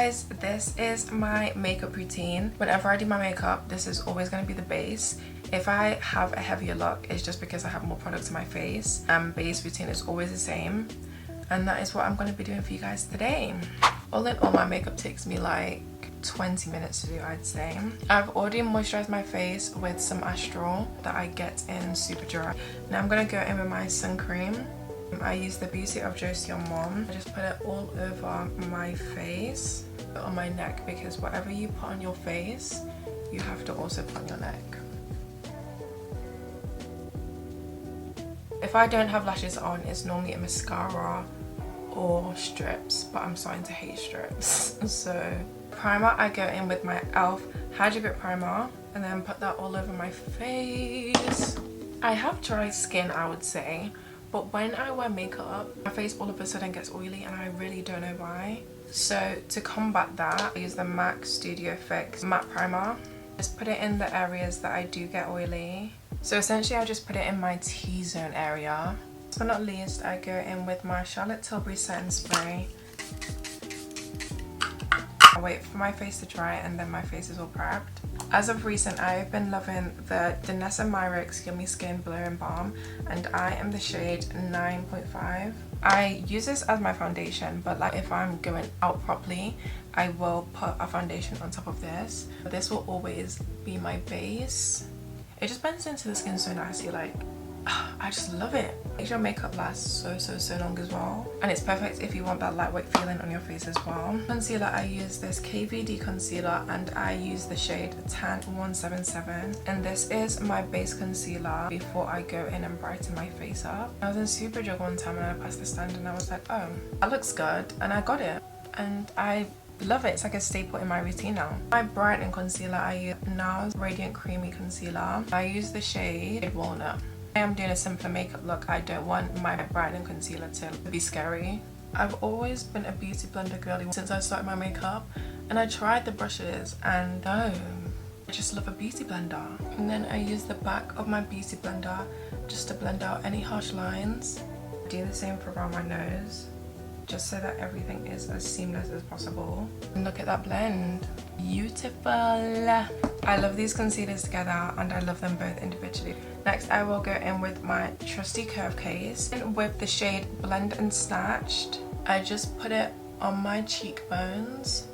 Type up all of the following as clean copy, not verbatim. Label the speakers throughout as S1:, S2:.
S1: guys, this is my makeup routine. Whenever I do my makeup, this is always going to be the base. If I have a heavier look, it's just because I have more products in my face. Base routine is always the same, and that is what I'm going to be doing for you guys today. All in all, my makeup takes me like 20 minutes to do, I'd say. I've already moisturized my face with some Astral that I get in Super Dry. Now I'm going to go in with my sun cream. I use the Beauty of Josie on Mom. I just put it all over my face, on my neck, because whatever you put on your face, you have to also put on your neck. If I don't have lashes on, it's normally a mascara or strips, but I'm starting to hate strips. So primer, I go in with my e.l.f. Hydra Grip Primer and then put that all over my face. I have dry skin, I would say, but when I wear makeup, my face all of a sudden gets oily and I really don't know why. So to combat that, I use the MAC Studio Fix Matte Primer. Just put it in the areas that I do get oily. So essentially I just put it in my T-zone area. Last but not least, I go in with my Charlotte Tilbury Setting Spray. I wait for my face to dry and then my face is all prepped. As of recent, I've been loving the Danessa Myricks Yummy Skin Blurring Balm, and I am the shade 9.5. I use this as my foundation, but like if I'm going out properly, I will put a foundation on top of this. But this will always be my base. It just blends into the skin so nicely, like I just love it. Makes your makeup last so long as well, and it's perfect if you want that lightweight feeling on your face as well. Concealer, I use this KVD concealer and I use the shade Tan 177, and this is my base concealer before I go in and brighten my face up. I was in Superdrug one time and I passed the stand and I was like, oh, that looks good, and I got it and I love it. It's like a staple in my routine now. My brightening concealer, I use NARS Radiant Creamy Concealer. I use the shade Walnut. I am doing a simpler makeup look. I don't want my brightening concealer to be scary. I've always been a beauty blender girly since I started my makeup, and I tried the brushes and no, I just love a beauty blender. And then I use the back of my beauty blender just to blend out any harsh lines. Do the same for around my nose, just so that everything is as seamless as possible. And look at that blend. Beautiful. I love these concealers together and I love them both individually. Next, I will go in with my trusty curve case. And with the shade Blend and Snatched, I just put it on my cheekbones,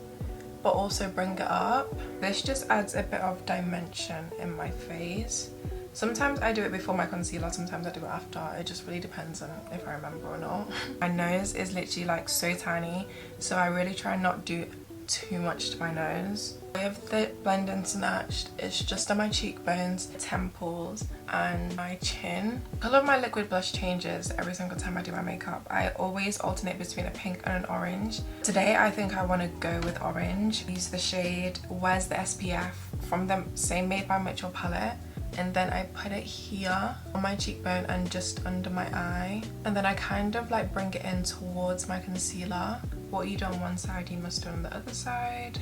S1: but also bring it up. This just adds a bit of dimension in my face. Sometimes I do it before my concealer, sometimes I do it after. It just really depends on if I remember or not. My nose is literally like so tiny, so I really try not do too much to my nose. With the Blend and Snatched, it's just on my cheekbones, temples, and my chin. The colour of my liquid blush changes every single time I do my makeup. I always alternate between a pink and an orange. Today I think I want to go with orange. Use the shade Where's the SPF from the same Made by Mitchell palette. And then I put it here on my cheekbone and just under my eye, and then I kind of like bring it in towards my concealer. What you do on one side, you must do on the other side.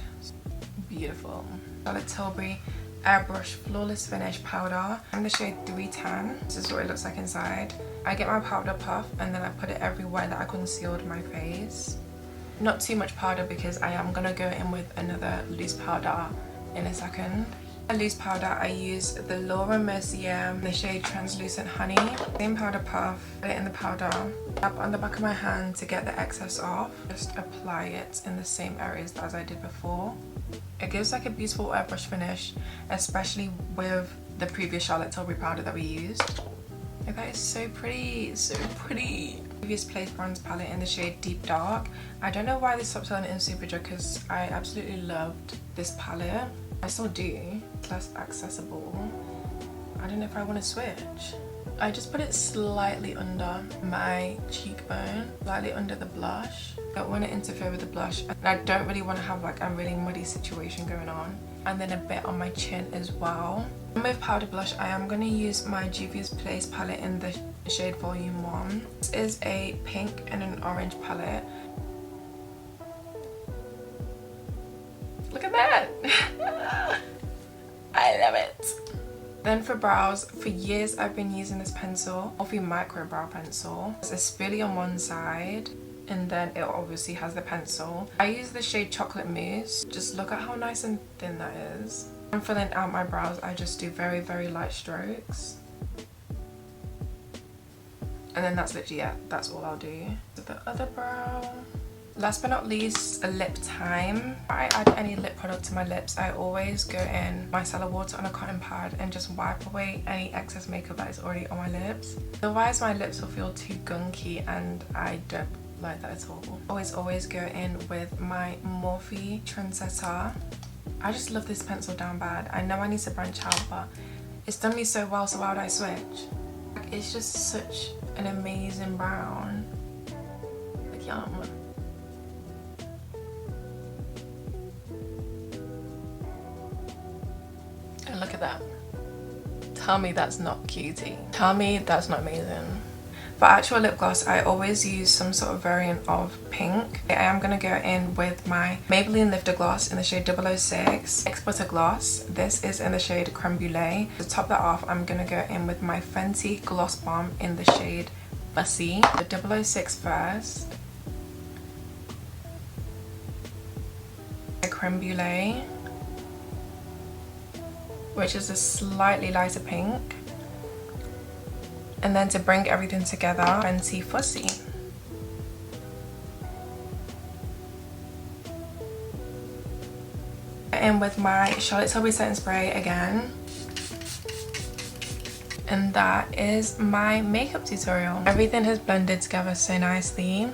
S1: Beautiful. Charlotte Tilbury Airbrush Flawless Finish Powder. I'm the shade 310. This is what it looks like inside. I get my powder puff and then I put it everywhere that I concealed my face. Not too much powder because I am gonna go in with another loose powder in a second. A loose powder, I use the Laura Mercier, the shade Translucent Honey. Same powder puff, put it in the powder, tap on the back of my hand to get the excess off. Just apply it in the same areas as I did before. It gives like a beautiful airbrush finish, especially with the previous Charlotte Tilbury powder that we used. Like, that is so pretty, so pretty. Previous Place Bronze palette in the shade Deep Dark. I don't know why they stopped selling it in Superdrug because I absolutely loved this palette. I still do. It's less accessible. I don't know if I want to switch. I just put it slightly under my cheekbone, slightly under the blush. I don't want to interfere with the blush, and I don't really want to have like a really muddy situation going on. And then a bit on my chin as well. With powder blush, I am going to use my Juvia's Place palette in the shade Volume 1. This is a pink and an orange palette. Look at that! I love it! Then for brows, for years I've been using this pencil, Morphe Micro Brow Pencil. It's a spoolie on one side and then it obviously has the pencil. I use the shade Chocolate Mousse. Just look at how nice and thin that is. I'm filling out my brows, I just do very, very light strokes. And then that's literally it. That's all I'll do. The other brow. Last but not least, a lip time. If I add any lip product to my lips, I always go in micellar water on a cotton pad and just wipe away any excess makeup that is already on my lips. Otherwise my lips will feel too gunky and I don't like that at all. Always go in with my Morphe Trendsetter. I just love this pencil down bad. I know I need to branch out, but it's done me so well, so why would I switch? It's just such an amazing brown. Like, yum. And look at that. Tell me that's not cutie. Tell me that's not amazing. For actual lip gloss, I always use some sort of variant of pink. I am going to go in with my Maybelline Lifter Gloss in the shade 006. X Butter Gloss. This is in the shade Creme Brulee. To top that off, I'm going to go in with my Fenty Gloss Bomb in the shade Fussy. The 006 first. The Creme Brulee, which is a slightly lighter pink. And then to bring everything together, Fenty Fussy. And with my Charlotte Tilbury setting spray again. And that is my makeup tutorial. Everything has blended together so nicely.